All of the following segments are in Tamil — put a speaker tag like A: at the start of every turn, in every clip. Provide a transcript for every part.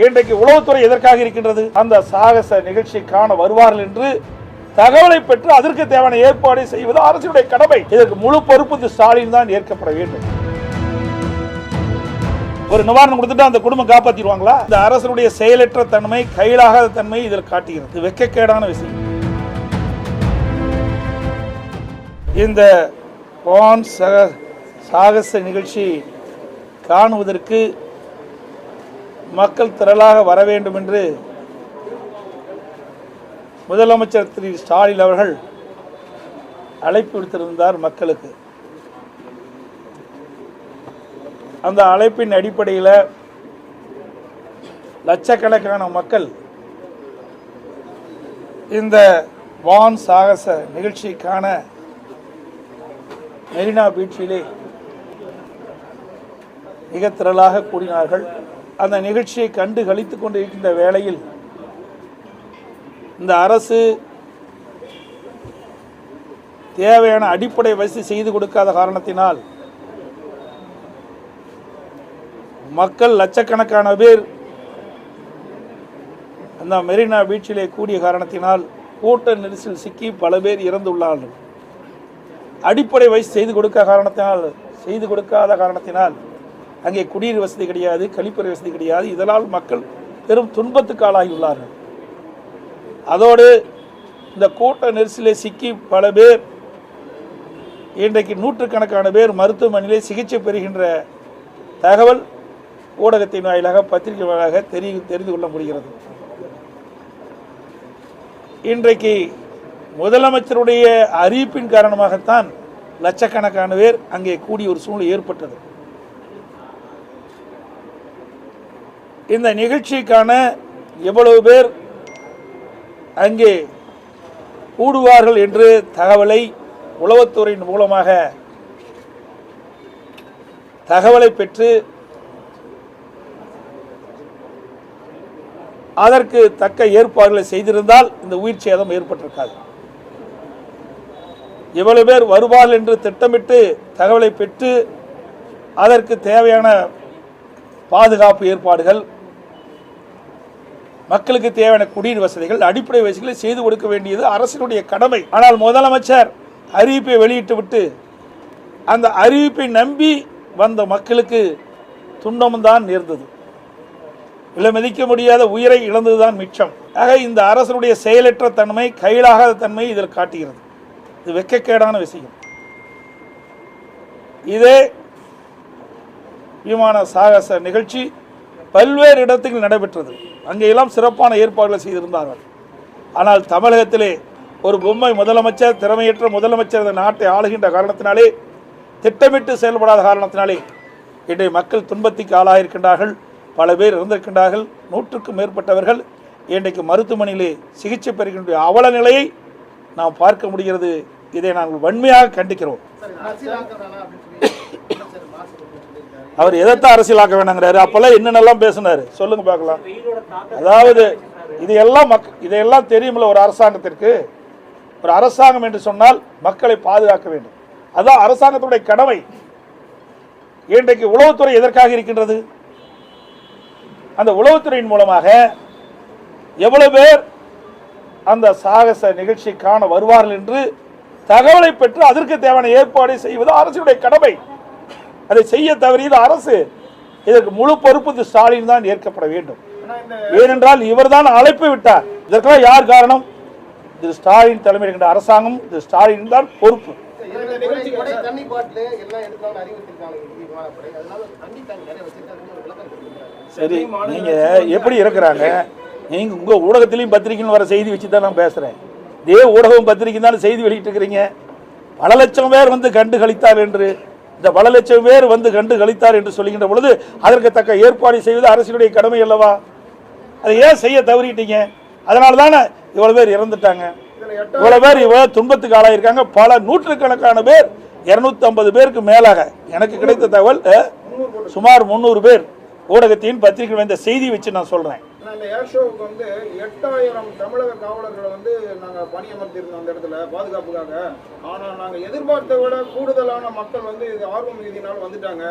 A: இன்றைக்கு உளவுத்துறை எதற்காக இருக்கின்றது? அந்த சாகச நிகழ்ச்சி காண வருவார்கள் என்று தகவலை பெற்று அதற்கு தேவையான ஏற்பாடு செய்வது அரசுடைய கடமை. இதற்கு முழு பொறுப்பு ஸ்டாலின் தான் ஏற்கப்பட வேண்டும். ஒரு நிவாரணம் கொடுத்துட்டு அந்த குடும்பம் காப்பாற்றிடுவாங்களா? இந்த அரசுடைய செயலற்ற தன்மை, கையிலாகாத தன்மை இதில் காட்டுகிறது. வெட்கக்கேடான விஷயம். இந்த வான் சாகச நிகழ்ச்சி காணுவதற்கு மக்கள் திரளாக வர வேண்டும் என்று முதலமைச்சர் திரு ஸ்டாலின் அவர்கள் அழைப்பு விடுத்திருந்தார் மக்களுக்கு. அந்த அழைப்பின் அடிப்படையில் லட்சக்கணக்கான மக்கள் இந்த வான் சாகச நிகழ்ச்சிக்கான மெரினா பீச்சிலே மிக திரளாக கூடினார்கள். அந்த நிகழ்ச்சியை கண்டு களித்துக் கொண்டிருக்கின்ற வேளையில் இந்த அரசு தேவையான அடிப்படை வசதி செய்து கொடுக்காத காரணத்தினால் மக்கள் லட்சக்கணக்கான பேர் அந்த மெரினா பீச்சிலே கூடிய காரணத்தினால் கூட்ட நெரிசல் சிக்கி பல பேர் இறந்துள்ளார்கள். அடிப்படை வசதி செய்து கொடுக்காத காரணத்தினால் அங்கே குடிநீர் வசதி கிடையாது, கழிப்பறை வசதி கிடையாது. இதனால் மக்கள் பெரும் துன்பத்துக்கு ஆளாகியுள்ளார்கள். அதோடு இந்த கூட்ட நெரிசலை சிக்கி பல பேர் இன்றைக்கு நூற்றுக்கணக்கான பேர் மருத்துவமனையிலே சிகிச்சை பெறுகின்ற தகவல் ஊடகத்தின் வாயிலாக, பத்திரிகை வாயிலாக தெரிந்து கொள்ள முடிகிறது. இன்றைக்கு முதலமைச்சருடைய அறிவிப்பின் காரணமாகத்தான் லட்சக்கணக்கான பேர் அங்கே கூடிய ஒரு சூழ்நிலை ஏற்பட்டது. இந்த நிகழ்ச்சிக்கான எவ்வளவு பேர் அங்கே கூடுவார்கள் என்று தகவலை உளவுத்துறையின் மூலமாக தகவலை பெற்று அதற்கு தக்க ஏற்பாடுகளை செய்திருந்தால் இந்த உயிர் சேதம் ஏற்பட்டிருக்காது. எவ்வளவு பேர் வருவார்கள் என்று திட்டமிட்டு தகவலை பெற்று அதற்கு தேவையான பாதுகாப்பு ஏற்பாடுகள், மக்களுக்கு தேவையான குடிநீர் வசதிகள், அடிப்படை வசதிகளை செய்து கொடுக்க வேண்டியது அரசினுடைய கடமை. ஆனால் முதலமைச்சர் அறிவிப்பை வெளியிட்டு விட்டு அந்த அறிவிப்பை நம்பி வந்த மக்களுக்கு துன்பம்தான் நேர்ந்தது. விலை மதிக்க முடியாத உயிரை இழந்ததுதான் மிச்சம். ஆக இந்த அரசுடைய செயலற்ற தன்மை, கையிலாகாத தன்மை இதில் காட்டுகிறது. இது வெட்கக்கேடான விஷயம். இதே விமான சாகச நிகழ்ச்சி பல்வேறு இடத்தில் நடைபெற்றது. அங்கெல்லாம் சிறப்பான ஏற்பாடுகளை செய்திருந்தார்கள். ஆனால் தமிழகத்திலே ஒரு பொம்மை முதலமைச்சர், திறமையற்ற முதலமைச்சர் இந்த நாட்டை ஆளுகின்ற காரணத்தினாலே, திட்டமிட்டு செயல்படாத காரணத்தினாலே இன்றைய மக்கள் துன்பத்துக்கு ஆளாகியிருக்கின்றார்கள். பல பேர் இறந்திருக்கின்றார்கள். 100க்கும் மேற்பட்டவர்கள் இன்றைக்கு மருத்துவமனையிலே சிகிச்சை பெறுகின்ற அவல நிலையை நாம் பார்க்க முடிகிறது. இதை நாங்கள் வன்மையாக கண்டிக்கிறோம். அவர் எதைத்தான் அரசியலாக்க வேணாங்கிறாரு? அப்பெல்லாம் என்னென்னலாம் பேசினாரு சொல்லுங்க பார்க்கலாம். அதாவது இதையெல்லாம் தெரியுமில்ல ஒரு அரசாங்கத்திற்கு. ஒரு அரசாங்கம் என்று சொன்னால் மக்களை பாதுகாக்க வேண்டும். அதுதான் அரசாங்கத்துடைய கடமை. இன்றைக்கு உளவுத்துறை எதற்காக இருக்கின்றது? அந்த உளவுத்துறையின் மூலமாக எவ்வளவு பேர் அந்த சாகச நிகழ்ச்சி காண வருவார்கள் என்று தகவலை பெற்று அதற்கு தேவையான ஏற்பாடு செய்வது அரசுடைய கடமை. அதை செய்ய தவறியது அரசு. இதற்கு முழு பொறுப்பு ஸ்டாலின் தான் ஏற்கப்பட வேண்டும். ஏனென்றால் இவர் தான் அழைப்பு விட்டார். இதற்கெல்லாம் யார் காரணம்? திரு ஸ்டாலின் தலைமையில் இருக்கின்ற அரசாங்கம், திரு ஸ்டாலின் தான் பொறுப்பு. சரி, நீங்க எப்படி இருக்கிறாங்க? நீங்க உங்க ஊடகத்திலையும் பத்திரிகைன்னு வர செய்தி வச்சு தான் நான் பேசுறேன். இதே ஊடகம் பத்திரிகை தான் செய்தி வெளியிட்டு இருக்கிறீங்க. பல லட்சம் பேர் வந்து கண்டு கழித்தார் என்று, இந்த பல லட்சம் பேர் வந்து கண்டு கழித்தார் என்று சொல்லுகின்ற பொழுது அதற்கு தக்க ஏற்பாடு செய்வது அரசினுடைய கடமை அல்லவா? அதை ஏன் செய்ய தவறிட்டீங்க? அதனால தானே இவ்வளவு பேர் இறந்துட்டாங்க, இவ்வளவு பேர் இவ்வளவு துன்பத்துக்கு ஆளாயிருக்காங்க. பல நூற்றுக்கணக்கான பேர், 250 பேருக்கு மேலாக எனக்கு கிடைத்த தகவல் சுமார் 300 பேர் ஊடகத்தின் பத்திரிகை வந்த செய்தி வச்சு நான் சொல்றேன்.
B: இந்த ஏர் ஷோவுக்கு வந்து 8000 தமிழக காவலர்களை வந்து நாங்கள் பணியமர்த்திருந்தோம் அந்த இடத்துல பாதுகாப்புக்காக. ஆனால் நாங்கள் எதிர்பார்த்த விட கூடுதலான மக்கள் வந்து இது ஆர்வம் ரீதியினால் வந்துட்டாங்க.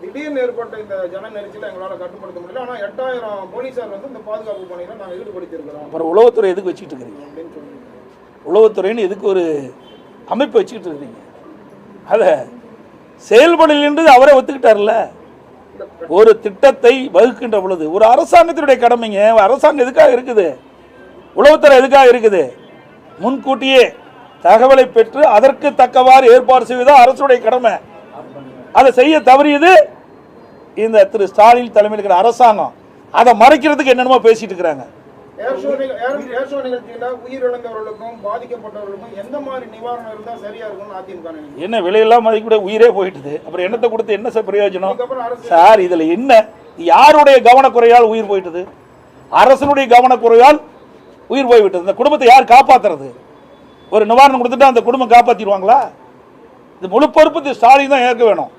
B: திடீர்னு ஏற்பட்ட இந்த ஜன நெரிசலை எங்களால் கட்டுப்படுத்த முடியல. ஆனால் 8000 போலீஸார் வந்து இந்த பாதுகாப்பு பணியில நாங்கள் ஈடுபடுத்தியிருக்கிறோம்.
A: அப்புறம் உளவுத்துறை எதுக்கு வச்சுக்கிட்டு இருக்கிறீங்க?
B: அப்படின்னு சொல்லுங்க.
A: உளவுத்துறைன்னு எதுக்கு ஒரு அமைப்பு வச்சுக்கிட்டு இருக்கிறீங்க? அதை செயல்படலைன்றது அவரே ஒத்துக்கிட்டார்ல. ஒரு திட்டத்தை வகுக்கின்ற பொழுது ஒரு அரசாங்கத்தினுடைய கடமைங்க. அரசாங்கம் எதுக்காக இருக்குது? உளவுத்துறை எதுக்காக இருக்குது? முன்கூட்டியே தகவலை பெற்று அதற்கு தக்கவாறு ஏற்பாடு செய்வதுதான் அரசுடைய கடமை. அதை செய்ய தவறியது இந்த திரு ஸ்டாலின் தலைமையில் இருக்கிற அரசாங்கம். அதை மறைக்கிறதுக்கு என்னென்னமோ பேசிட்டு இருக்கிறாங்க.
B: ஏர் ஷோ நிகழ்ச்சியில உயிரிழந்தவர்களுக்கும் பாதிக்கப்பட்டவர்களுக்கும் எந்த மாதிரி நிவாரணம் இருந்தா சரியா இருக்கும்னு அதிமுக
A: என்ன விலையெல்லாம் மதிக்கூட உயிரே போயிட்டுது. அப்புறம் என்னத்தை கொடுத்து என்ன சார் பிரயோஜனம் சார்? இதுல என்ன யாருடைய கவனக்குறையால் உயிர் போயிட்டது? அரசனுடைய கவனக்குறையால் உயிர் போய்விட்டது. இந்த குடும்பத்தை யார் காப்பாத்துறது? ஒரு நிவாரணம் கொடுத்துட்டு அந்த குடும்பம் காப்பாற்றிடுவாங்களா? இது முழு பொறுப்பு ஸ்டாலின் தான் ஏற்க வேணும்.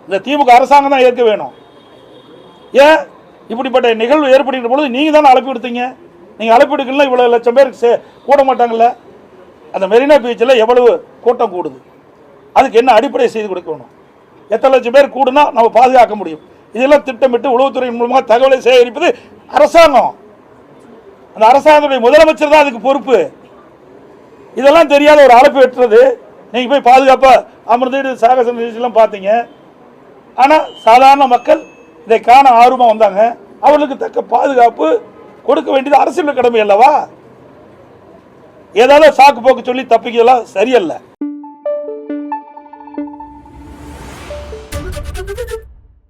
A: இந்த திமுக அரசாங்கம் தான் ஏற்க வேணும். ஏன் இப்படிப்பட்ட நிகழ்வு ஏற்படுகிற பொழுது நீங்க தானே அழைப்பு எடுத்தீங்க? நீங்க அழைப்பு எடுக்கலாம் இவ்வளவு லட்சம் பேருக்கு கூட மாட்டாங்கல்ல? அந்த மெரினா பீச்சில் எவ்வளவு கூட்டம் கூடுது? அதுக்கு என்ன அடிப்படை செய்து கொடுக்கணும்? எத்தனை லட்சம் பேர் கூடுனா நம்ம பாதுகாக்க முடியும்? இதெல்லாம் திட்டமிட்டு உளவுத்துறையின் மூலமாக தகவலை சேகரிப்பது அரசாங்கம். அந்த அரசாங்கத்துடைய முதலமைச்சர் தான் அதுக்கு பொறுப்பு. இதெல்லாம் தெரியாத ஒரு அழைப்பு வெட்டுறது. நீங்கள் போய் பாதுகாப்பாக அமர்ந்து சாகச நிகழ்ச்சியெல்லாம் பார்த்தீங்க. ஆனால் சாதாரண மக்கள் இதை காண ஆர்வமாக வந்தாங்க. அவர்களுக்கு தக்க பாதுகாப்பு கொடுக்க வேண்டியது அரசியல் கடமை அல்லவா? ஏதாவது சாக்கு போக்கு சொல்லி தப்பிக்கலாம் சரியல்ல.